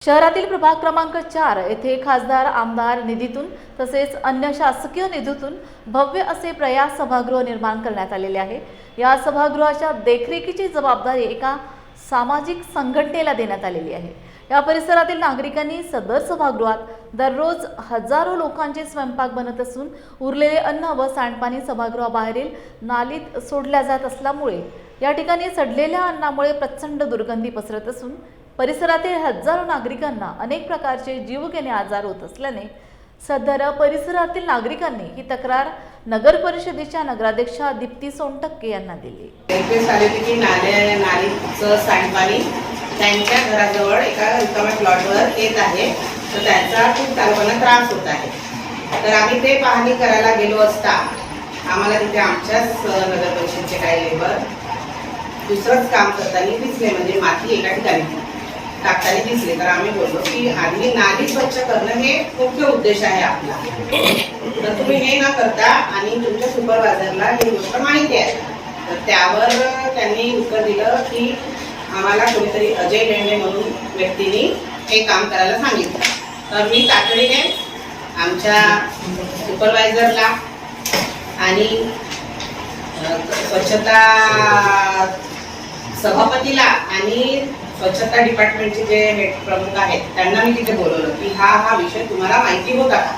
शहरातील प्रभाग क्रमांक 4 येथे खासदार आमदार निधीतून तसेच अन्य शासकीय निधीतून भव्य असे प्रयास सभागृह निर्माण करण्यात आलेले आहे। या सभागृहाच्या देखरेखीची जबाबदारी एका सामाजिक संघटनेला देण्यात आलेली आहे। या परिसरातील नागरिकांनी सदर सभागृहात दररोज हजारो लोकांचे स्वयंपाक बनत असून उरलेले अन्न व सांडपाणी सभागृहाबाहेरील नालीत सोडल्या जात असल्यामुळे या ठिकाणी सडलेल्या अन्नामुळे प्रचंड दुर्गंधी पसरत असून परिसरातील हजारो नागरिकांना अनेक प्रकारचे जीवघेणे आजार होत असल्याने सदर परिसरातील नागरिकांनी ही तक्रार नगर परिषदेच्या नगराध्यक्षा दीप्ती सोनटक्के यांना दिली। की नालीचं सांडपाणी त्यांच्या घराजवळ एका रिकाम्या प्लॉटवर येत आहे, तर त्यांचा खूप चालकांना त्रास होत आहे। तर आम्ही ते पाहणी करायला गेलो असता आम्हाला तिथे आमच्याच नगर परिषदेचे काही लेबर दुसरंच काम करताना दिसले, म्हणजे माती एका ठिकाणी टाकताना दिसले। तर आम्ही बोललो की आधी नाली स्वच्छ करणं हे मुख्य उद्देश आहे आपला, तर तुम्ही हे न करता आणि तुमच्या सुपरवायझरला ही गोष्ट माहिती आहे। तर त्यावर त्यांनी उत्तर दिलं की आम्हाला कोणीतरी अजय लेंडे म्हणून व्यक्तीने हे काम करायला सांगितलं। तर मी तातडीने आमच्या सुपरवायझरला आणि स्वच्छता सभापतीला आणि स्वच्छता डिपार्टमेंटचे जे हेड प्रमुख आहेत त्यांना मी तिथे बोलवलं की हा विषय तुम्हाला माहिती होता का,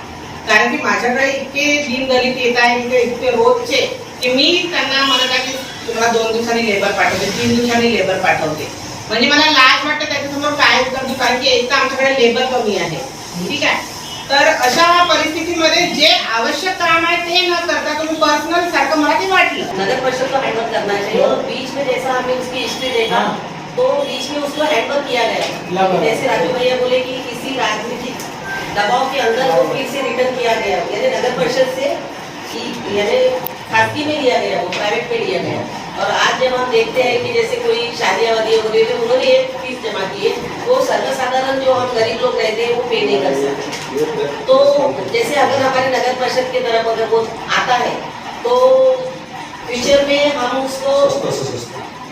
कारण की माझ्याकडे इतके दीनदलित येत आहे इतके रोजचे की मी त्यांना म्हणत आहे की तुम्हाला 2 दिवसांनी लेबर पाठवते, 3 दिवसांनी लेबर पाठवते, म्हणजे मला लाज वाटतं त्याच्यासमोर काय उत्तर देऊ, कारण की एक तर आमच्याकडे लेबर कमी आहे। ठीक आहे, तर अशा परिस्थितीमध्ये जे आवश्यक काम है ते न करता तुम्हें पर्सनल सारखं मला ते वाटलं। नगर परिषद को हैंडल करना चाहिए और बीच में जैसा हमें उसकी हिस्ट्री देखा तो बीच में उसको हैंडल किया गया। जैसे राजू भैया बोले कि किसी राजनीतिक दबाव के अंदर वो फिर से रिटर्न किया गया, यानी नगर परिषद से यानी खासगी में लिया गया, वो प्राइवेट में लिया गया। और आज जब हम देखते हैं कि जैसे कोई शादियां वादियां हो रही है उन्होंने एक फीस जमा की है, वो सर्वसाधारण जो हम गरीब लोग रहते हैं वो पे नहीं कर सकते। तो जैसे अगर हमारे नगर परिषद की तरफ अगर वो आता है तो फ्यूचर में हम उसको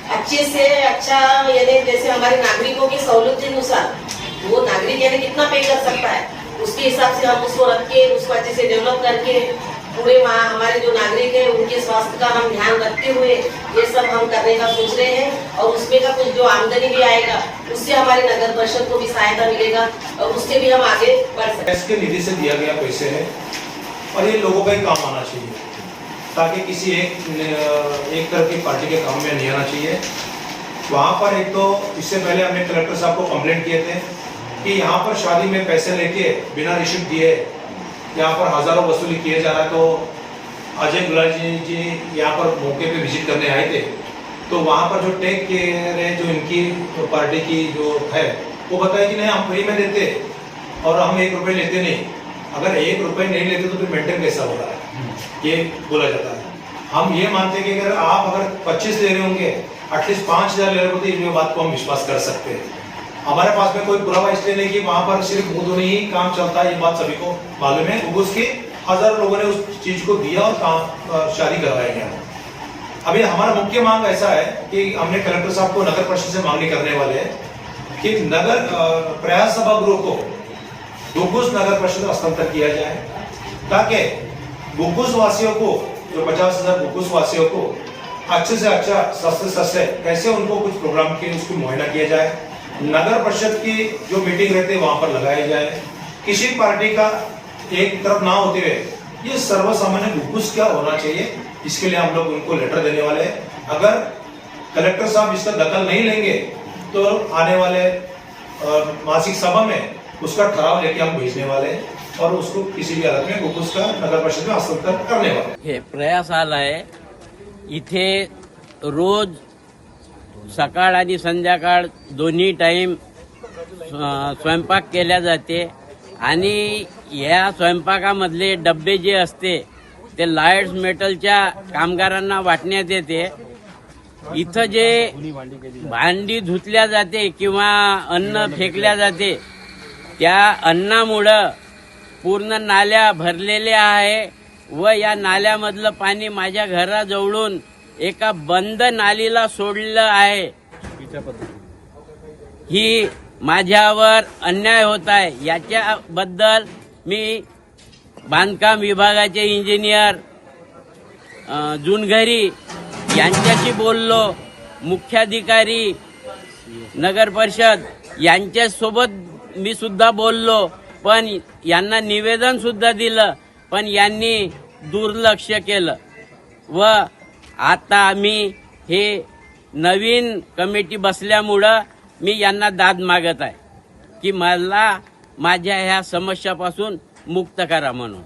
अच्छे से अच्छा यानी जैसे हमारे नागरिकों की सहूलियत के अनुसार वो नागरिक यानी कितना पे कर सकता है उसके हिसाब से हम उसको रख के उसको अच्छे से डेवलप करके पूरे वहाँ हमारे जो नागरिक है उनके स्वास्थ्य का हम ध्यान रखते हुए ये सब हम करने का सोच रहे हैं। और उसमें का कुछ जो आमदनी भी आएगा उससे हमारे नगर परिषद को भी सहायता मिलेगा और उससे भी हम आगे बढ़ सकते हैं। इसके निधि से दिया गया पैसे है और ये लोगों का ही काम आना चाहिए, ताकि किसी एक तरह की पार्टी के काम में नहीं आना चाहिए। वहाँ पर एक तो इससे पहले हमने कलेक्टर साहब को कंप्लेंट किए थे कि यहाँ पर शादी में पैसे लेके बिना रिसिप्ट दिए यहाँ पर हजारों वसूली किए जा रहा है। तो अजय गुलाल जी यहाँ पर मौके पे विजिट करने आए थे, तो वहाँ पर जो टेक केयर है जो इनकी तो पार्टी की जो है वो बताया कि नहीं हम फ्री में देते और हम 1 रुपये लेते नहीं, अगर 1 रुपये नहीं लेते तो फिर मेंटेन कैसा हो रहा है, ये बोला जाता है। हम ये मानते हैं कि अगर आप 25 ले रहे होंगे एटलीस्ट 5000 ले रहे होते तो ये बात को हम विश्वास कर सकते हैं। हमारे पास में कोई पुरावा इसलिए नहीं कि वहाँ पर सिर्फ मुंह धोने ही काम चलता है, ये बात सभी को मालूम है। उसके हजारों लोगों ने उस चीज को दिया और काम शादी करवाया गया। अभी हमारा मुख्य मांग ऐसा है कि हमने कलेक्टर साहब को नगर परिषद से मांगनी करने वाले हैं कि नगर प्रयास सभागृह को गुग्गुस नगर परिषद हस्तांतर किया जाए, ताकि गुग्गुस वासियों को जो 50,000 गुग्गुस वासियों को अच्छे से अच्छा सस्ते कैसे उनको कुछ प्रोग्राम के उसको मुहैया किया जाए। नगर परिषद की जो मीटिंग रहती है वहां पर लगाया जाए, किसी पार्टी का एक तरफ ना होते हुए ये सर्वसामान्य गुग्गुस क्या होना चाहिए, इसके लिए हम लोग उनको लेटर देने वाले हैं। अगर कलेक्टर साहब इसका दखल नहीं लेंगे तो आने वाले मासिक सभा में उसका ठराव लेके हम भेजने वाले हैं और उसको किसी भी हालत में गुग्गुस का नगर परिषद में हस्तांतर करने वाले। हे प्रयासालय इथे रोज सकाळ आणि संध्याकाळ दोन्ही टाइम स्वयंपाक केल्या जाते आणि या स्वयंपाकामधले डब्बे जे असते ते लाईट्स मेटलच्या कामगारांना वाटण्यात येते। इथं जे भांडी धुतल्या जाते किंवा अन्न फेकल्या जाते त्या अन्नामुळं पूर्ण नाल्या भरलेल्या आहे व या नाल्यामधलं पाणी माझ्या घराजवळून एका बंद नालीला सोडलं आहे। ही माझ्यावर अन्याय होत आहे याच्याबद्दल मी बांधकाम विभागाचे इंजिनियर जुनघरी यांच्याशी बोललो, मुख्याधिकारी नगर परिषद यांच्यासोबत मी सुद्धा बोललो, पण यांना निवेदन सुद्धा दिलं, पण यांनी दुर्लक्ष केलं. व आता आम्ही हे नवीन कमिटी बसल्यामुळं मी यांना दाद मागत आहे की मला माझ्या ह्या समस्यापासून मुक्त करा म्हणून.